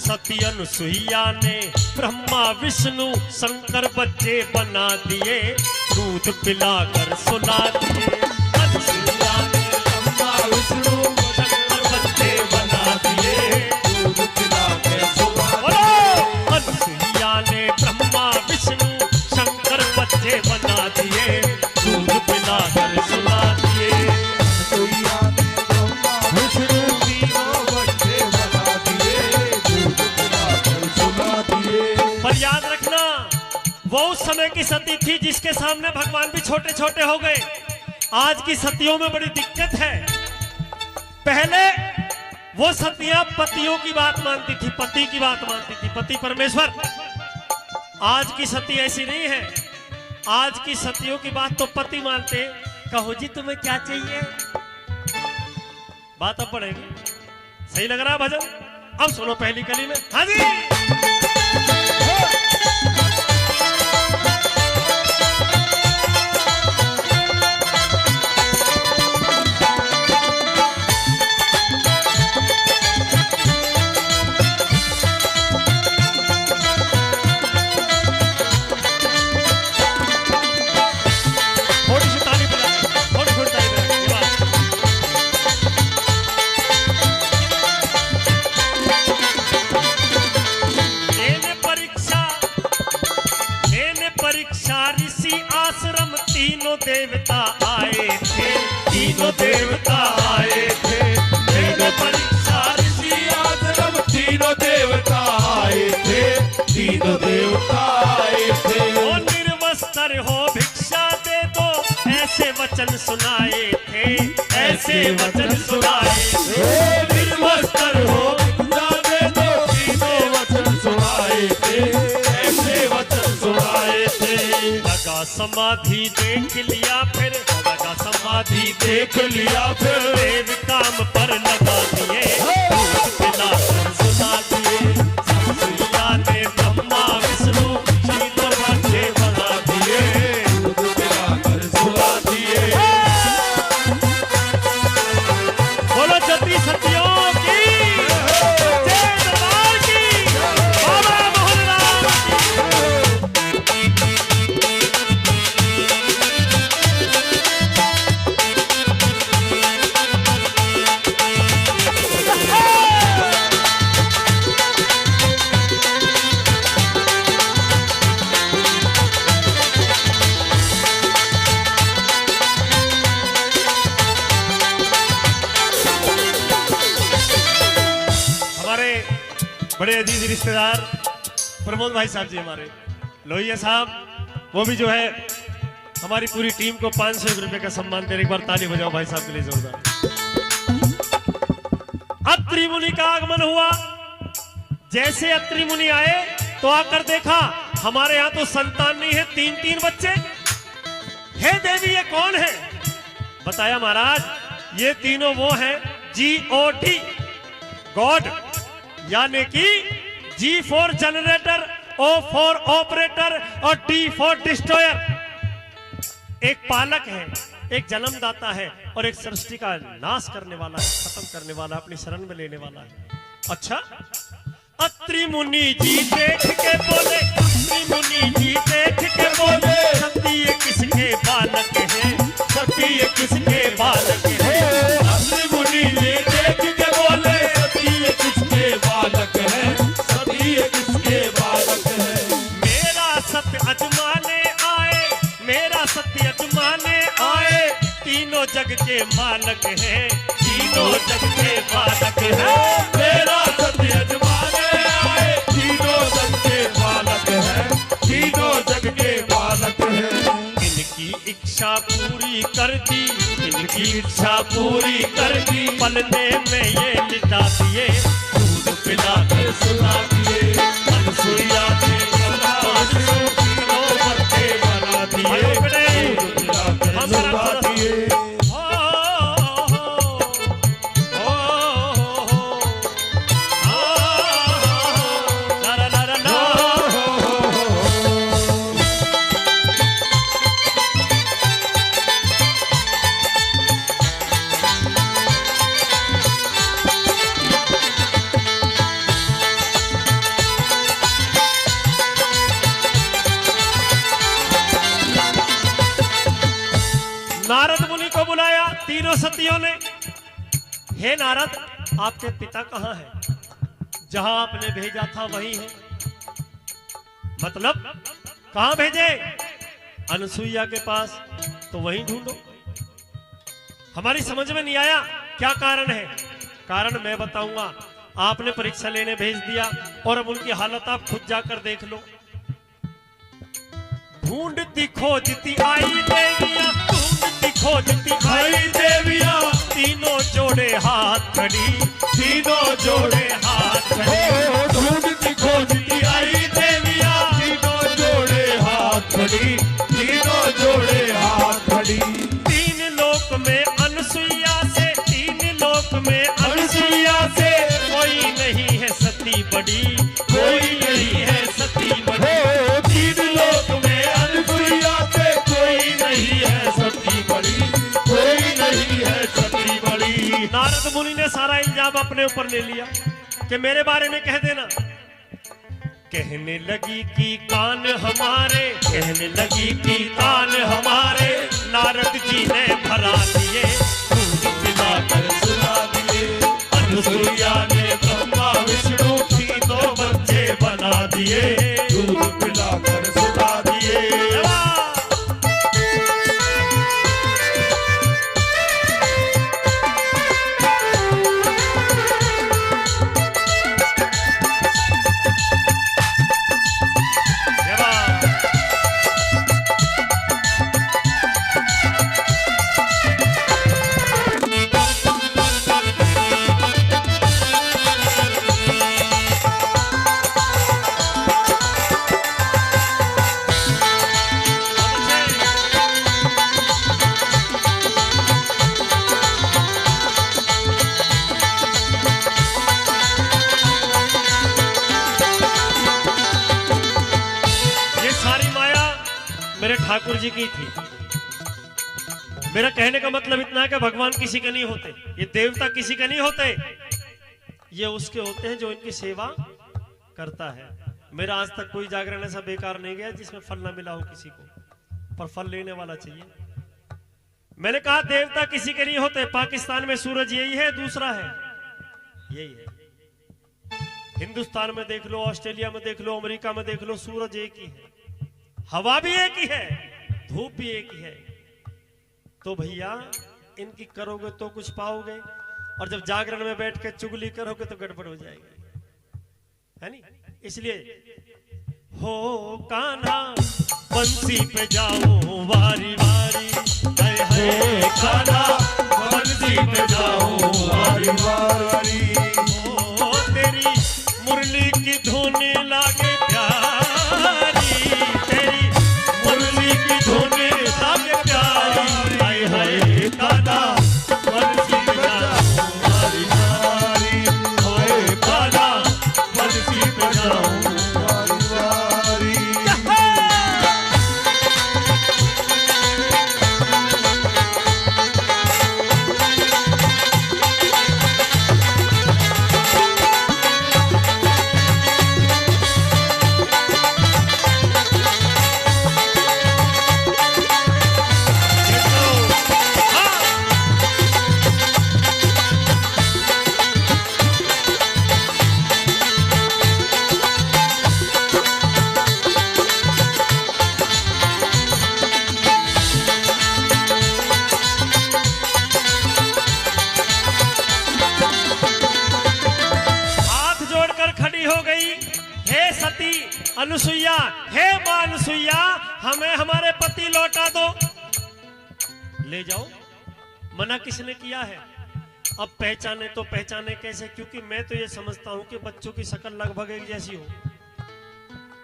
सती अनुसुईया ने ब्रह्मा विष्णु शंकर बच्चे बना दिए, दूध पिलाकर सुला दिए। अनुसुईया ने ब्रह्मा विष्णु शंकर बच्चे बना दिए, दूध पिलाकर सुला दिए। अनुसुईया ने ब्रह्मा विष्णु शंकर बच्चे बना दिए, दूध पिलाकर सुला दिए। अनुसुईया ने ब्रह्मा विष्णु तीनों बच्चे बना दिए, दूध पिलाकर सुला दिए। पर याद रखना, वो उस समय की सती थी जिसके सामने भगवान भी छोटे छोटे हो गए। आज की सतियों में बड़ी दिक्कत है। पहले वो सतियां पतियों की बात मानती थी, पति की बात मानती थी, पति परमेश्वर। आज की सती ऐसी नहीं है। आज की सतियों की बात तो पति मानते। कहो जी तुम्हें क्या चाहिए, बात अब पड़ेगी। सही लग रहा है भजन? अब सुनो पहली कली में। हाँ जी, तीनों देवता आए थे, तीनों देवता आए थे। मेरे परीक्षा ऋषि आश्रम तीनों देवता आए थे, तीनों देवता आए थे। वो निर्वस्त्र हो भिक्षा दे दो, ऐसे वचन सुनाए थे, ऐसे वचन सुनाए थे। निर्वस्त्र हो भिक्षा दे दो, तीनों वचन सुनाए थे, ऐसे वचन सुनाए थे। लगा समाधि देख लिया फिर, लगा समाधि देख लिया फिर, देव काम पर लगा दिए, दूध पिलाकर सुला दिए। अनुसुईया ने ब्रह्मा विष्णु तीनों बच्चे बना दिए, दूध पिलाकर सुला दिए। बोलो सती सतियों की जय, दरबार की, बाबा मोहन राम बड़े अजीज रिश्तेदार प्रमोद भाई साहब जी हमारे लोहिया साहब, वो भी जो है हमारी पूरी टीम को 500 रुपए का सम्मान दे रहे। एक बार ताली बजाओ भाई साहब के लिए जोरदार। अत्रि मुनि का आगमन हुआ। जैसे अत्रि मुनि आए तो आकर देखा हमारे यहाँ तो संतान नहीं है, 3-3 बच्चे। हे देवी ये कौन है? बताया महाराज ये तीनों वो हैं GOD, गॉड, यानी कि G for generator, O for operator और D फॉर डिस्ट्रॉयर। एक पालक है, एक जन्मदाता है और एक सृष्टि का नाश करने वाला है, खत्म करने वाला, अपनी शरण में लेने वाला है। अच्छा, अत्रि मुनि जी देख के बोले, अत्रि मुनि जी देख के बोले, सती ये किसके बालक है, सती ये किसके बालक है। अत्रि मुनि जी देख के बोले, सती ये किसके बालक है, सती ये किसके बालक है। मेरा सत्य अजमाने आए, मेरा सत्य अजमाने आए, तीनों जग के मालक है, तीनों जग के मालक है। मेरा सत्य अजमाने आए, तीनों जग के मालक है, तीनों जग के मालक है। इनकी इच्छा पूरी कर दी, इनकी इच्छा पूरी कर दी, पलने में ये लिटा दिए, दूध पिला कर सुला दिए। अनुसुईया ने तीनों बच्चे बना दिए, दूध पिला कर सुला दिए। तीनों सतियों ने, हे नारद आपके पिता कहाँ है? जहां आपने भेजा था वही है। मतलब कहां भेजे? अनसुईया के पास, तो वहीं ढूंढो। हमारी समझ में नहीं आया क्या कारण है। कारण मैं बताऊंगा। आपने परीक्षा लेने भेज दिया और अब उनकी हालत आप खुद जाकर देख लो। ढूंढती खोजती आई देविया, ढूंढती खोजती आई देविया, तीनों जोड़े हाथ खड़ी, तीनों जोड़े हाथ खड़ी। ढूंढती खोजती आई देविया, तीनों जोड़े हाथ खड़ी, तीनों जोड़े हाथ खड़ी। तीन लोक में अनसुईया से, तीन लोक में अनसुईया से, कोई नहीं है सती बड़ी, कोई नहीं है सती बड़ी। तीन लोक में अनसुईया से कोई नहीं है सती बड़ी, कोई नहीं है सती बड़ी। नारद मुनि ने सारा इल्जाम अपने ऊपर ले लिया कि मेरे बारे में कह देना। कहने लगी कि कान हमारे, कहने लगी कि कान हमारे, नारद जी ने भरा दिए, दूध पिलाकर सुला दिए। अनुसुईया ने ब्रह्मा विष्णु तीनों बच्चे बना दिए, दूध पिलाकर सुला दिए। मेरे ठाकुर जी की थी। मेरा कहने का मतलब इतना है कि भगवान किसी के नहीं होते, ये देवता किसी के नहीं होते, ये उसके होते हैं जो इनकी सेवा करता है। मेरा आज तक कोई जागरण ऐसा बेकार नहीं गया जिसमें फल ना मिला हो किसी को, पर फल लेने वाला चाहिए। मैंने कहा देवता किसी के नहीं होते। पाकिस्तान में सूरज यही है, दूसरा है यही है। हिंदुस्तान में देख लो, ऑस्ट्रेलिया में देख लो, अमेरिका में देख लो, सूरज एक ही है, हवा भी एक ही है, धूप भी एक ही है। तो भैया इनकी करोगे तो कुछ पाओगे, और जब जागरण में बैठ के चुगली करोगे तो गड़बड़ हो जाएगी, है नी? इसलिए हो कान्हा बंसी पे जाओ वारी वारी, है कान्हा बंसी पे जाओ वारी वारी। ओ तेरी मुरली की धुन लागे प्यारी, तेरी मुरली की धुन लागे प्यारी, हाय हाय कान्हा बंसी पे जाओ वारी वारी, हाय कान्हा बंसी पे जाओ वारी वारी। अनुसुईया, हे मां अनुसुईया, हमें हमारे पति लौटा दो। ले जाओ, मना किसने किया है? अब पहचाने तो पहचाने कैसे? क्योंकि मैं तो ये समझता हूं कि बच्चों की शक्ल लगभग एक जैसी हो,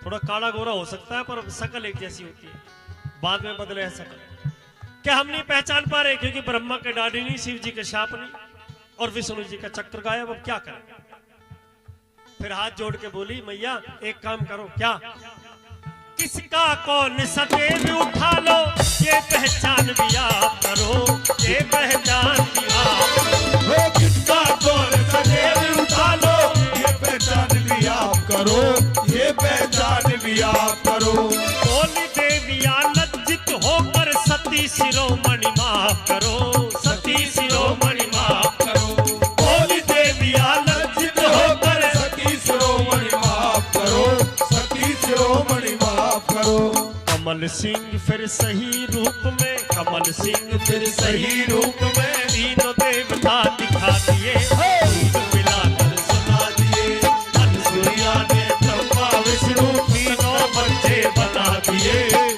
थोड़ा काला गोरा हो सकता है पर शक्ल एक जैसी होती है, बाद में बदले है शक्ल। क्या हम नहीं पहचान पा रहे? क्योंकि ब्रह्मा के डाढ़ी नहीं, शिव जी के शाप नहीं, और विष्णु जी का चक्र गायब। अब क्या करें? फिर हाथ जोड़ के बोली, मैया एक काम करो। क्या? किसका कौन सफेद उठा लो, ये पहचान भी आप करो, ये पहचान भी आप करो। किसका कौन सफेद उठा लो, ये पहचान भी आप करो, ये पहचान भी आप करो। बोली देविया लज्जित होकर, सती शिरोमणि माफ करो, सती सती शिरोमणि माफ करो। बोली देविया लज्जित होकर सती शिरोमणि माफ करो, सती शिरोमणि माफ करो। कमल सिंह फिर सही रूप में, कमल सिंह फिर सही रूप में तीनों देवता दिखा दिए, दूध पिलाकर सुला दिए। अनुसुईया ने ब्रह्मा विष्णु तीनों बच्चे बना दिए,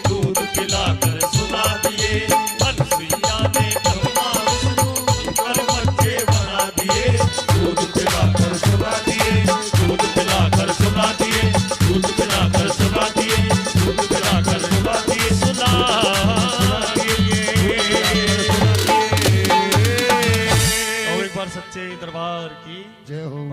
दूध पिलाकर सुला दिए। अनुसुईया ने ब्रह्मा विष्णु तीनों बच्चे बना दिए, दूध पिलाकर सुला दिए, दूध पिलाकर सुला दिए, दूध पिलाकर सुला दिए, दूध पिलाकर सुला दिए, सुना और एक बार सच्चे दरबार की जय हो।